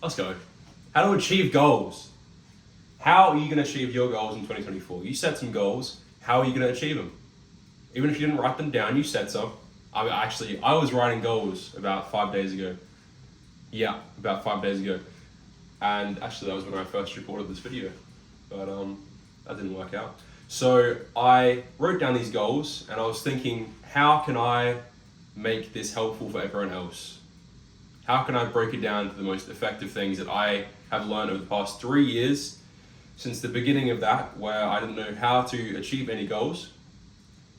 Let's go. How to achieve goals. How are you going to achieve your goals in 2024? You set some goals. How are you going to achieve them? Even if you didn't write them down, you set some. I was writing goals about 5 days ago. Yeah, about 5 days ago. And actually that was when I first recorded this video. But that didn't work out. So I wrote down these goals and I was thinking, how can I make this helpful for everyone else? How can I break it down to the most effective things that I have learned over the past 3 years since the beginning of that, where I didn't know how to achieve any goals,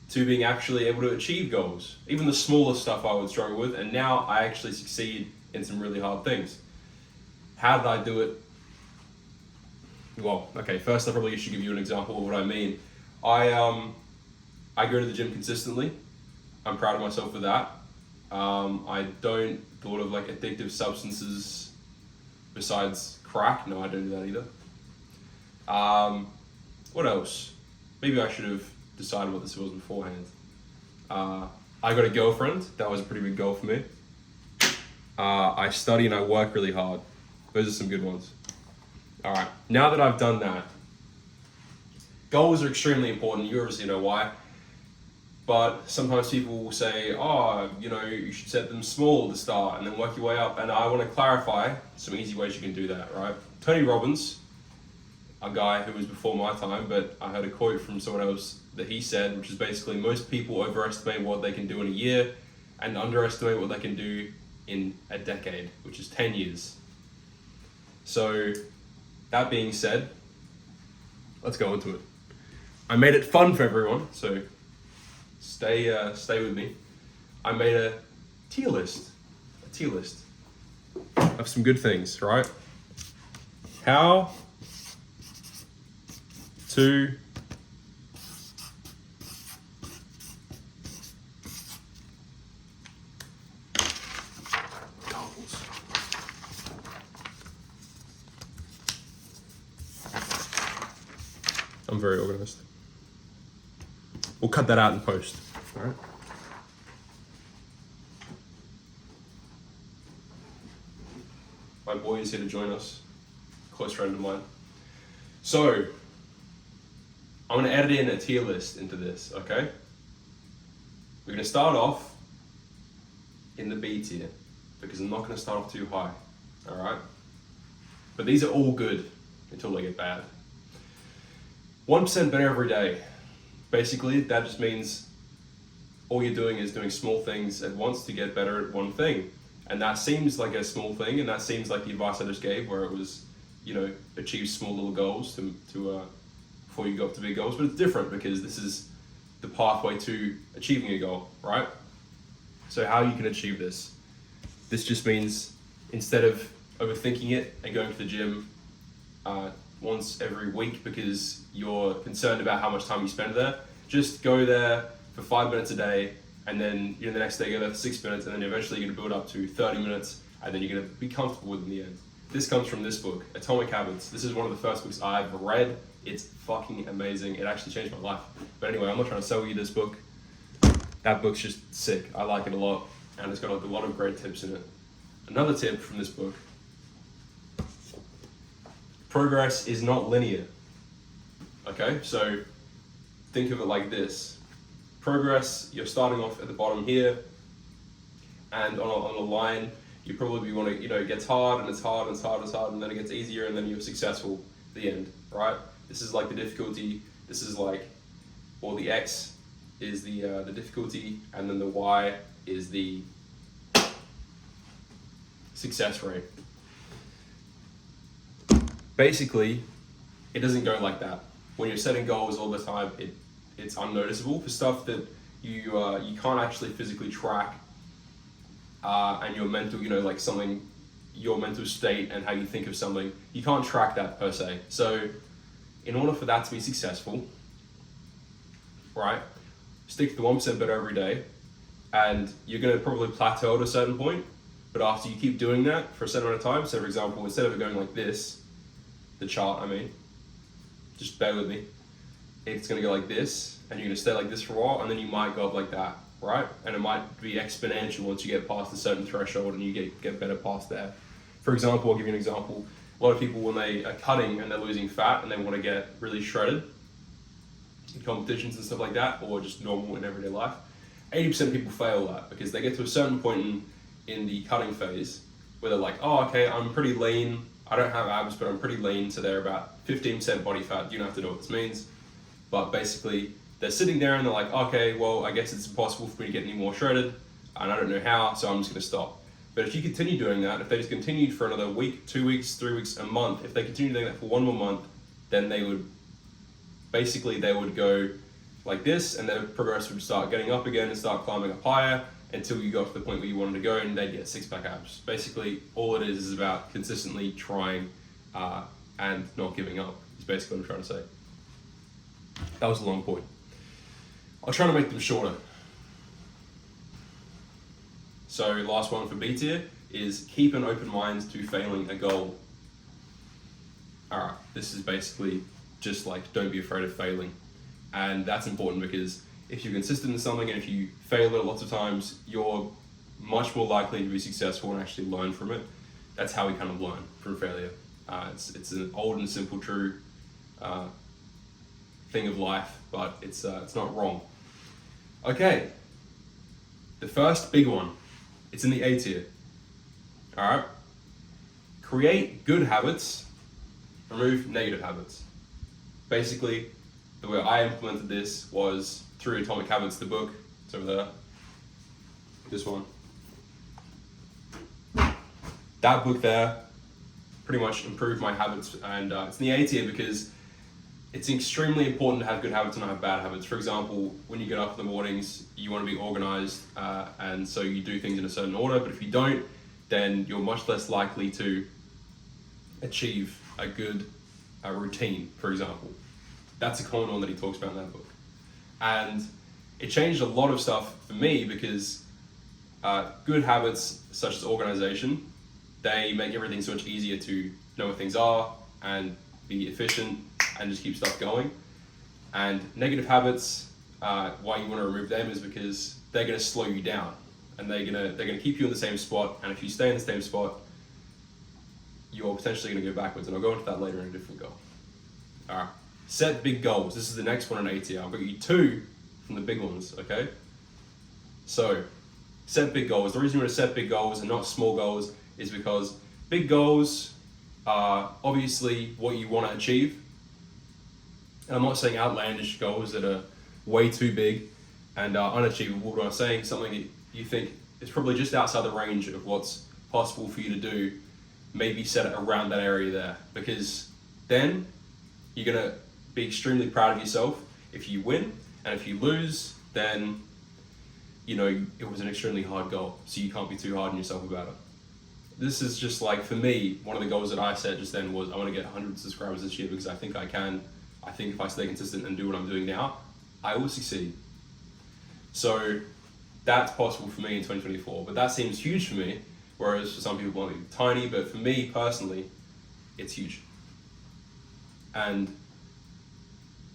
to being actually able to achieve goals. Even the smallest stuff I would struggle with, and now I actually succeed in some really hard things. How did I do it? Well, okay, first I probably should give you an example of what I mean. I go to the gym consistently. I'm proud of myself for that. I don't thought of like addictive substances besides crack. No, I don't do that either. What else? Maybe I should have decided what this was beforehand. I got a girlfriend. That was a pretty big goal for me. I study and I work really hard. Those are some good ones. All right, now that I've done that, goals are extremely important. You obviously know why. But sometimes people will say, oh, you should set them small to start and then work your way up. And I want to clarify some easy ways you can do that, right? Tony Robbins, a guy who was before my time, but I heard a quote from someone else that he said, which is basically most people overestimate what they can do in a year and underestimate what they can do in a decade, which is 10 years. So that being said, let's go into it. I made it fun for everyone, so stay with me. I made a tier list of some good things, right? How to goals. I'm very organized. We'll cut that out in post. All right. My boy is here to join us, close friend of mine. So, I'm going to edit in a tier list into this, okay? We're going to start off in the B tier, because I'm not going to start off too high, all right? But these are all good until they get bad. 1% better every day. Basically, that just means all you're doing is doing small things at once to get better at one thing. And that seems like a small thing, and that seems like the advice I just gave, where it was, achieve small little goals to before you go up to big goals. But it's different because this is the pathway to achieving a goal, right? So how you can achieve this? This just means instead of overthinking it and going to the gym once every week because you're concerned about how much time you spend there, just go there for 5 minutes a day, and then the next day go there for 6 minutes, and then eventually you're going to build up to 30 minutes, and then you're going to be comfortable with it in the end. This comes from this book, Atomic Habits. This is one of the first books I've read. It's fucking amazing. It actually changed my life. But anyway, I'm not trying to sell you this book. That book's just sick. I like it a lot, and it's got a lot of great tips in it. Another tip from this book: progress is not linear. Okay, so think of it like this. Progress, you're starting off at the bottom here, and on a line, you probably want to, it gets hard, and it's hard, and it's hard, and it's hard, and then it gets easier, and then you're successful at the end, right? This is like the difficulty, this is like, or the X is the difficulty, and then the Y is the success rate. Basically, it doesn't go like that. When you're setting goals all the time, it's unnoticeable for stuff that you can't actually physically track, and your mental, like something, your mental state and how you think of something, you can't track that per se. So, in order for that to be successful, right, stick to the 1% better every day, and you're going to probably plateau at a certain point. But after you keep doing that for a certain amount of time, so for example, instead of it going like this, the chart, just bear with me, it's going to go like this, and you're going to stay like this for a while, and then you might go up like that, right? And it might be exponential once you get past a certain threshold and you get better past there. For example, I'll give you an example. A lot of people, when they are cutting and they're losing fat and they want to get really shredded in competitions and stuff like that, or just normal in everyday life, 80% of people fail that because they get to a certain point in the cutting phase where they're like, oh, okay, I'm pretty lean. I don't have abs, but I'm pretty lean. So they're about 15% body fat. You don't have to know what this means. But basically, they're sitting there and they're like, okay, well, I guess it's impossible for me to get any more shredded, and I don't know how, so I'm just gonna stop. But if you continue doing that, if they just continued for another week, 2 weeks, 3 weeks, a month, if they continue doing that for one more month, then they would go like this, and their progress would start getting up again and start climbing up higher until you got to the point where you wanted to go, and they'd get six-pack abs. Basically, all it is about consistently trying and not giving up, is basically what I'm trying to say. That was a long point. I'll try to make them shorter. So last one for B tier is keep an open mind to failing a goal. Alright, this is basically just like, don't be afraid of failing. And that's important because if you're consistent in something and if you fail it lots of times, you're much more likely to be successful and actually learn from it. That's how we kind of learn from failure. It's an old and simple true thing of life, but it's not wrong. Okay, the first big one. It's in the A tier. All right. Create good habits, remove negative habits. Basically, the way I implemented this was through Atomic Habits, the book. It's over there. This one. That book there pretty much improved my habits, and it's in the A tier because it's extremely important to have good habits and not have bad habits. For example, when you get up in the mornings, you want to be organized, and so you do things in a certain order, but if you don't, then you're much less likely to achieve a good routine, for example. That's a common one that he talks about in that book. And it changed a lot of stuff for me because good habits, such as organization, they make everything so much easier to know what things are and be efficient and just keep stuff going. And negative habits, why you want to remove them is because they're going to slow you down, and they're going to keep you in the same spot. And if you stay in the same spot, you're potentially going to go backwards. And I'll go into that later in a different goal. All right, set big goals. This is the next one in A tier. I've got you two from the big ones. Okay, so set big goals. The reason you want to set big goals and not small goals is because big goals are obviously what you want to achieve. And I'm not saying outlandish goals that are way too big and unachievable, but I'm saying something that you think is probably just outside the range of what's possible for you to do. Maybe set it around that area there, because then you're gonna be extremely proud of yourself if you win, and if you lose, then you know it was an extremely hard goal, so you can't be too hard on yourself about it. This is just like, for me, one of the goals that I set just then was I want to get 100 subscribers this year because I think I can. I think if I stay consistent and do what I'm doing now, I will succeed. So that's possible for me in 2024, but that seems huge for me, whereas for some people it might be tiny, but for me personally, it's huge. And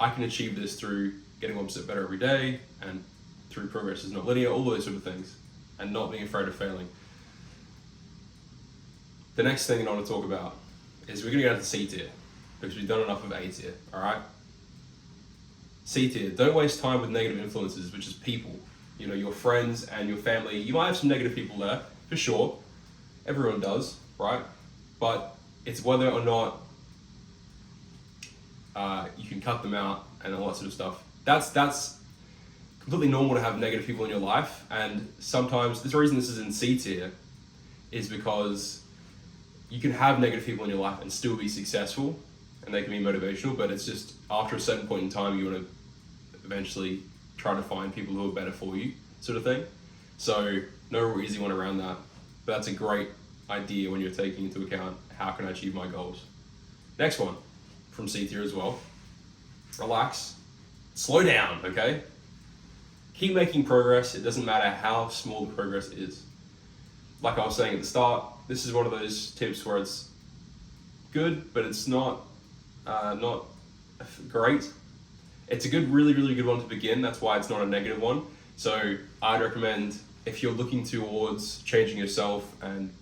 I can achieve this through getting 1% better every day, and through progress is not linear, all those sort of things, and not being afraid of failing. The next thing that I want to talk about is we're going to go to C tier, because we've done enough of A tier, all right? C tier, don't waste time with negative influences, which is people. You know, your friends and your family. You might have some negative people there, for sure. Everyone does, right? But it's whether or not you can cut them out and all that sort of stuff. That's completely normal to have negative people in your life, and sometimes, the reason this is in C tier is because you can have negative people in your life and still be successful, and they can be motivational, but it's just after a certain point in time, you want to eventually try to find people who are better for you, sort of thing. So no real easy one around that, but that's a great idea when you're taking into account how can I achieve my goals. Next one, from C tier as well. Relax, slow down, okay? Keep making progress. It doesn't matter how small the progress is. Like I was saying at the start, this is one of those tips where it's good, but it's not great. It's a good, really, really good one to begin. That's why it's not a negative one. So I'd recommend, if you're looking towards changing yourself and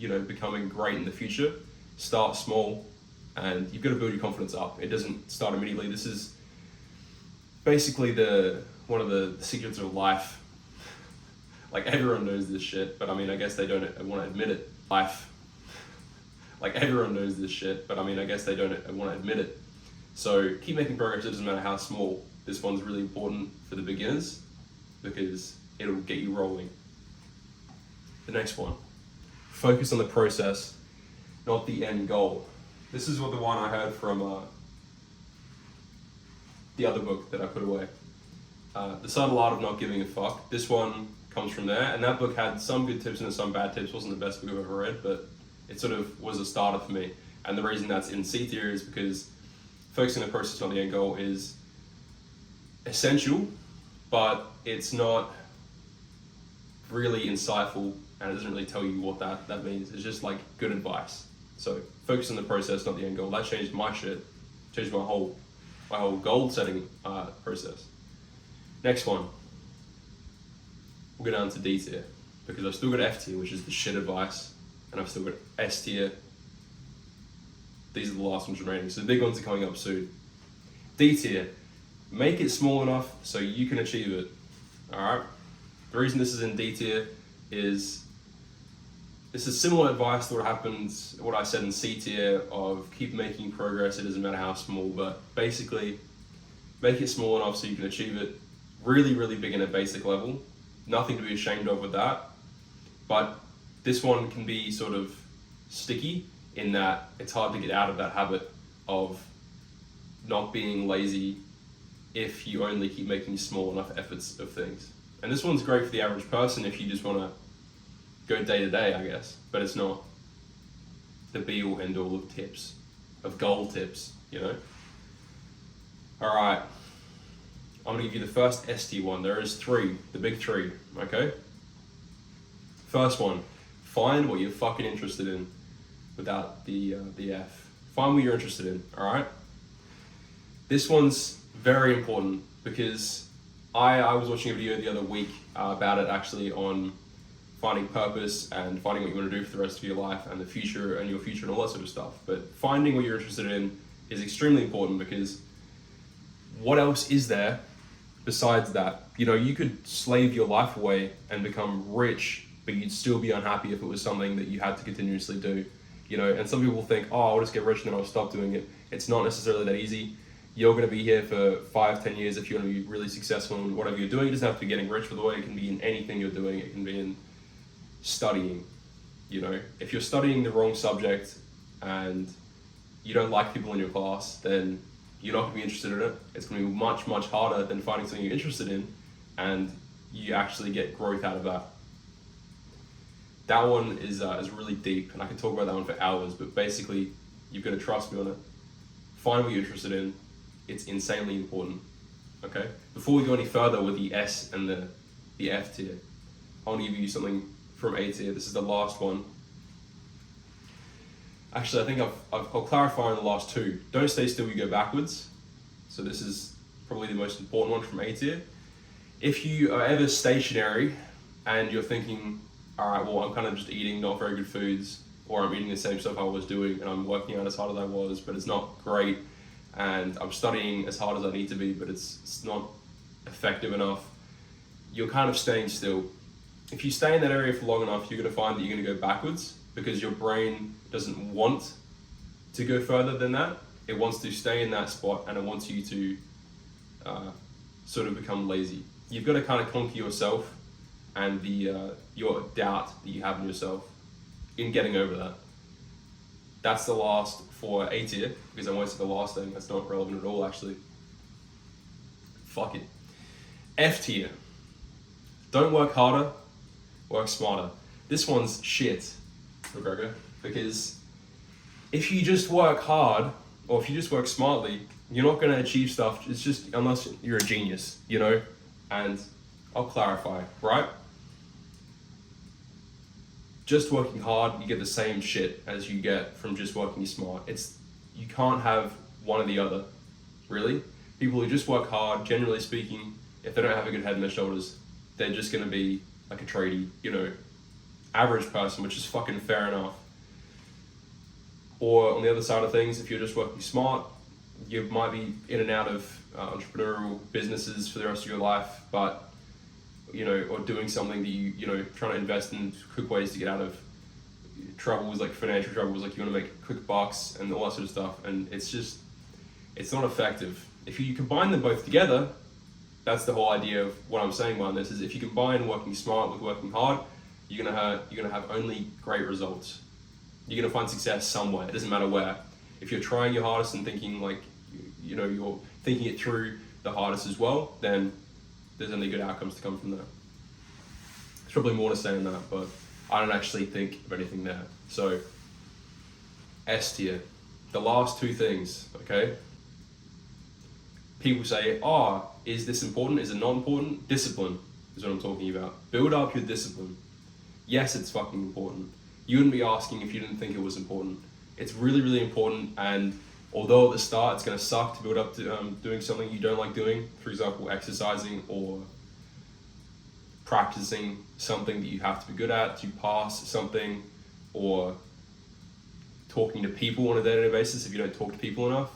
becoming great in the future, start small, and you've got to build your confidence up. It doesn't start immediately. This is basically one of the secrets of life. Like, everyone knows this shit, but I guess they don't want to admit it. Like, everyone knows this shit, but I guess they don't want to admit it. So keep making progress. It doesn't matter how small. This one's really important for the beginners because it'll get you rolling. The next one, focus on the process, not the end goal. This is the one I heard from the other book that I put away, The Subtle Art of Not Giving a Fuck. This one comes from there, and that book had some good tips and some bad tips. Wasn't the best book I've ever read, but it sort of was a starter for me. And the reason that's in C tier is because focusing on the process, not the end goal, is essential, but it's not really insightful, and it doesn't really tell you what that means. It's just like good advice. So focus on the process, not the end goal. That changed my shit. Changed my whole goal setting process. Next one. We'll go down to D tier because I've still got F tier, which is the shit advice, and I've still got S tier. These are the last ones remaining, so the big ones are coming up soon. D tier, make it small enough so you can achieve it. Alright? The reason this is in D tier is this is similar advice to what I said in C tier of keep making progress, it doesn't matter how small, but basically make it small enough so you can achieve it. Really, really big in a basic level. Nothing to be ashamed of with that. But this one can be sort of sticky in that it's hard to get out of that habit of not being lazy if you only keep making small enough efforts of things. And this one's great for the average person if you just want to go day to day, I guess, but it's not the be all end all of tips, of goal tips, All right, I'm gonna give you the first ST one. There is three, the big three, okay? First one, find what you're fucking interested in without the F. Find what you're interested in, all right? This one's very important because I was watching a video the other week about it actually on finding purpose and finding what you want to do for the rest of your life and the future and your future and all that sort of stuff. But finding what you're interested in is extremely important because what else is there besides that? You could slave your life away and become rich, but you'd still be unhappy if it was something that you had to continuously do. And some people think, I'll just get rich and then I'll stop doing it. It's not necessarily that easy. You're going to be here for 5-10 years if you want to be really successful in whatever you're doing. It doesn't have to be getting rich, by the way. It can be in anything you're doing. It can be in studying. If you're studying the wrong subject and you don't like people in your class, then you're not going to be interested in it. It's going to be much, much harder than finding something you're interested in and you actually get growth out of that. That one is really deep, and I can talk about that one for hours, but basically, you've got to trust me on it. Find what you're interested in. It's insanely important, okay? Before we go any further with the S and the F tier, I want to give you something from A tier. This is the last one. Actually, I think I'll clarify on the last two. Don't stay still, you go backwards. So this is probably the most important one from A tier. If you are ever stationary and you're thinking, all right, well, I'm kind of just eating not very good foods, or I'm eating the same stuff I was doing and I'm working out as hard as I was, but it's not great, and I'm studying as hard as I need to be, but it's not effective enough, you're kind of staying still. If you stay in that area for long enough, you're going to find that you're going to go backwards because your brain doesn't want to go further than that. It wants to stay in that spot and it wants you to sort of become lazy. You've got to kind of conquer yourself and your doubt that you have in yourself in getting over that. That's the last for A tier, because I won't say the last thing, that's not relevant at all actually. Fuck it. F tier. Don't work harder, work smarter. This one's shit, McGregor, because if you just work hard, or if you just work smartly, you're not going to achieve stuff, it's just, unless you're a genius, and I'll clarify, right? Just working hard, you get the same shit as you get from just working smart. You can't have one or the other, really. People who just work hard, generally speaking, if they don't have a good head on their shoulders, they're just going to be like a tradie, average person, which is fucking fair enough. Or on the other side of things, if you're just working smart, you might be in and out of entrepreneurial businesses for the rest of your life, but or doing something that you trying to invest in quick ways to get out of troubles, like financial troubles, like you want to make a quick bucks and all that sort of stuff, and it's not effective. If you combine them both together, that's the whole idea of what I'm saying behind this, is if you combine working smart with working hard, you're gonna have only great results. You're gonna find success somewhere. It doesn't matter where. If you're trying your hardest and thinking you're thinking it through the hardest as well, then there's only good outcomes to come from there. There's probably more to say on that, but I don't actually think of anything there. So, S tier, the last two things, okay? People say, is this important? Is it not important? Discipline is what I'm talking about. Build up your discipline. Yes, it's fucking important. You wouldn't be asking if you didn't think it was important. It's really, really important, and although at the start it's going to suck to build up to doing something you don't like doing, for example, exercising or practicing something that you have to be good at to pass something, or talking to people on a day-to-day basis if you don't talk to people enough.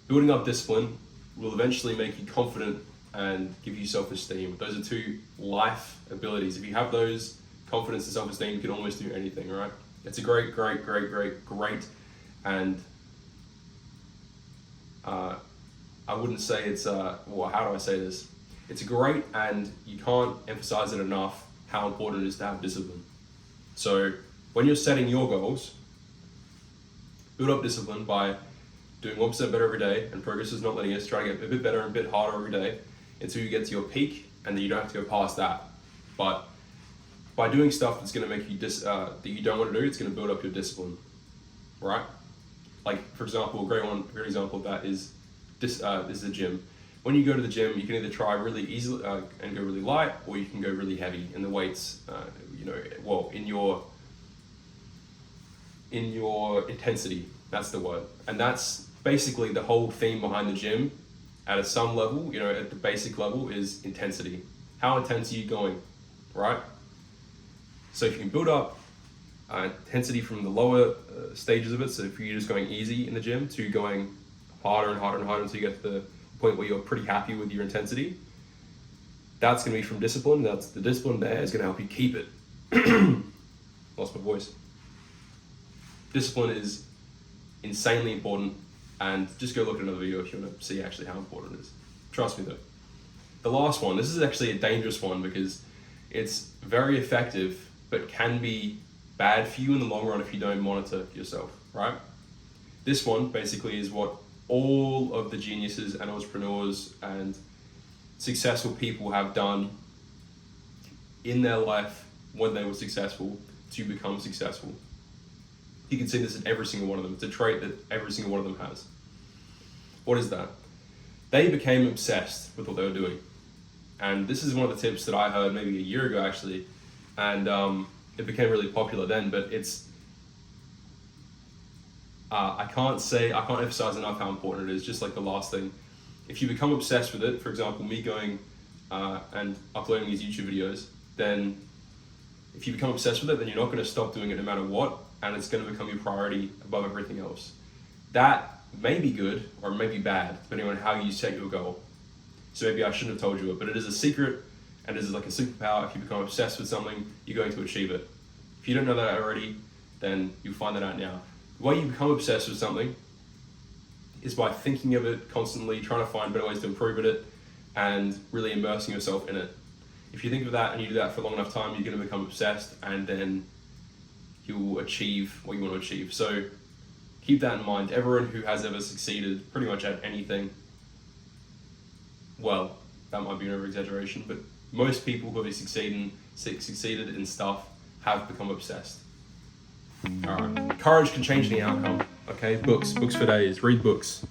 Building up discipline will eventually make you confident and give you self-esteem. Those are two life abilities. If you have those, confidence and self-esteem, you can almost do anything, right? It's a great, and I wouldn't say it's, how do I say this? It's great, and you can't emphasize it enough how important it is to have discipline. So when you're setting your goals, build up discipline by doing 1% better every day, and progress is not linear, so try to get a bit better and a bit harder every day until you get to your peak, and then you don't have to go past that. But by doing stuff that's going to make you that you don't want to do, it's going to build up your discipline, right? Like, for example, a great example of that is the gym. When you go to the gym, you can either try really easily and go really light, or you can go really heavy in the weights. In your intensity. That's the word, and that's basically the whole theme behind the gym. At some level, at the basic level, is intensity. How intense are you going, right? So if you can build up intensity from the lower stages of it, so if you're just going easy in the gym to going harder and harder and harder until you get to the point where you're pretty happy with your intensity, that's going to be from discipline. That's the discipline there is going to help you keep it. Lost my voice. Discipline is insanely important, and just go look at another video if you want to see actually how important it is. Trust me though. The last one, this is actually a dangerous one because it's very effective, but can be bad for you in the long run if you don't monitor yourself, right? This one basically is what all of the geniuses and entrepreneurs and successful people have done in their life when they were successful to become successful. You can see this in every single one of them. It's a trait that every single one of them has. What is that? They became obsessed with what they were doing. And this is one of the tips that I heard maybe a year ago actually, and it became really popular then, but it's, I can't emphasize enough how important it is, just like the last thing. If you become obsessed with it, for example, me going and uploading these YouTube videos, then if you become obsessed with it, then you're not going to stop doing it no matter what, and it's going to become your priority above everything else. That may be good or may be bad, depending on how you set your goal. So maybe I shouldn't have told you it, but it is a secret, and it is like a superpower. If you become obsessed with something, you're going to achieve it. If you don't know that already, then you'll find that out now. The way you become obsessed with something is by thinking of it constantly, trying to find better ways to improve it, and really immersing yourself in it. If you think of that and you do that for a long enough time, you're going to become obsessed, and then you will achieve what you want to achieve. So keep that in mind. Everyone who has ever succeeded pretty much at anything, well, that might be an over-exaggeration, but most people who have succeeded in stuff have become obsessed. All right. Courage can change any outcome. Okay, books for days. Read books.